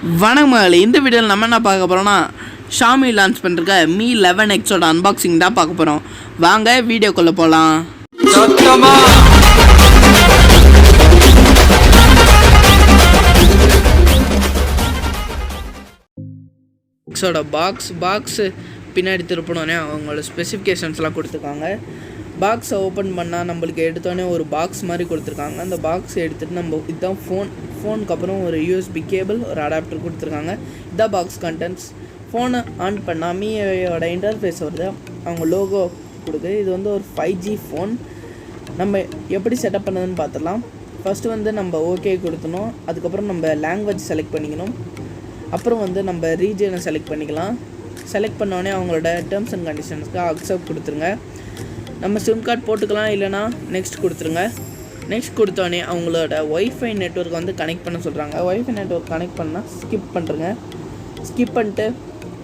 வணக்கம். இந்த வீடியோவில் நம்ம என்ன பார்க்க போகிறோம்னா ஷாமி லான்ச் பண்ணிருக்க Mi 11Xோட அன்பாக்சிங் தான் பார்க்க போகிறோம். வாங்க வீடியோக்குள்ளே போகலாம். எக்ஸோட பாக்ஸு பின்னாடி திருப்பினோடனே அவங்களோட ஸ்பெசிஃபிகேஷன்ஸ்லாம் கொடுத்துருக்காங்க. பாக்ஸை ஓப்பன் பண்ணால் நம்மளுக்கு எடுத்தோடனே ஒரு பாக்ஸ் மாதிரி கொடுத்துருக்காங்க. அந்த பாக்ஸை எடுத்துகிட்டு நம்ம இதுதான் ஃபோனுக்கு அப்புறம் ஒரு USB கேபிள், ஒரு அடாப்டர் கொடுத்துருக்காங்க. இதான் பாக்ஸ் கண்டென்ட்ஸ். ஃபோனை ஆன் பண்ணால் மீயோட இன்டர்ஃபேஸ் வருது, அவங்க லோகோ கொடுக்குது. இது வந்து ஒரு 5G ஃபோன். நம்ம எப்படி செட்டப் பண்ணதுன்னு பார்த்துடலாம். ஃபஸ்ட்டு நம்ம ஓகே கொடுத்தணும். அதுக்கப்புறம் நம்ம லாங்குவேஜ் செலக்ட் பண்ணிக்கணும். அப்புறம் நம்ம ரீஜனை செலக்ட் பண்ணிக்கலாம். செலக்ட் பண்ணோடனே அவங்களோட டேர்ம்ஸ் அண்ட் கண்டிஷன்ஸ்க்கு அக்செப்ட் கொடுத்துருங்க. நம்ம சிம் கார்டு போட்டுக்கலாம், இல்லைனா நெக்ஸ்ட் கொடுத்துருங்க. நெக்ஸ்ட் கொடுத்தோடனே அவங்களோட ஒய்ஃபை நெட்ஒர்க் கனெக்ட் பண்ண சொல்கிறாங்க. ஒய்ஃபை நெட்ஒர்க் கனெக்ட் பண்ணால் ஸ்கிப் பண்ணுறங்க. ஸ்கிப் பண்ணிட்டு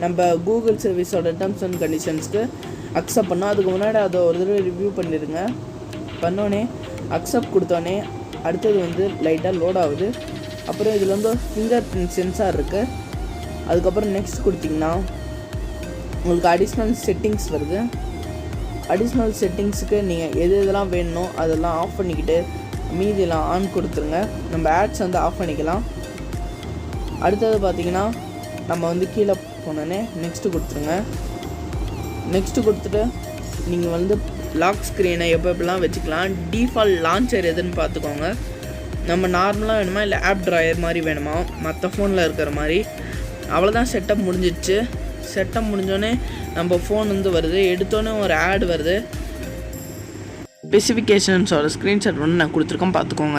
நம்ம கூகுள் சர்வீஸோட டேர்ம்ஸ் அண்ட் கண்டிஷன்ஸ்க்கு அக்செப்ட் பண்ணோம். அதுக்கு முன்னாடி அதை ஒரு தடவை ரிவ்யூ பண்ணிடுங்க. பண்ணோடனே அக்செப்ட் கொடுத்தோடனே அடுத்தது லைட்டாக லோட் ஆகுது. அப்புறம் இதில் ஒரு ஃபிங்கர் பிரிண்ட் சென்சார் இருக்குது. அதுக்கப்புறம் நெக்ஸ்ட் கொடுத்திங்கன்னா உங்களுக்கு அடிஷ்னல் செட்டிங்ஸ் வருது. அடிஷ்னல் செட்டிங்ஸுக்கு நீங்கள் எதெல்லாம் வேணுமோ அதெல்லாம் ஆஃப் பண்ணிக்கிட்டு மீதியெல்லாம் ஆன் கொடுத்துருங்க. நம்ம ஆட்ஸ் ஆஃப் பண்ணிக்கலாம். அடுத்தது பார்த்திங்கன்னா நம்ம கீழே போனோடனே நெக்ஸ்ட்டு கொடுத்துருங்க. நெக்ஸ்ட்டு கொடுத்துட்டு நீங்கள் லாக் ஸ்க்ரீனை எப்போலாம் வச்சுக்கலாம். டிஃபால்ட் லான்ச்சர் எதுன்னு பார்த்துக்கோங்க. நம்ம நார்மலாக வேணுமா இல்லை ஆப் ட்ராயர் மாதிரி வேணுமா, மற்ற ஃபோனில் இருக்கிற மாதிரி. அவ்வளோதான், செட்டப் முடிஞ்சிடுச்சு. செட்டப் முடிஞ்சோடனே நம்ம ஃபோன் வருது. எடுத்தோன்னே ஒரு ஆட் வருது. ஸ்பெசிஃபிகேஷன்ஸோட ஸ்க்ரீன்ஷாட் நான் கொடுத்துருக்கேன், பார்த்துக்கோங்க.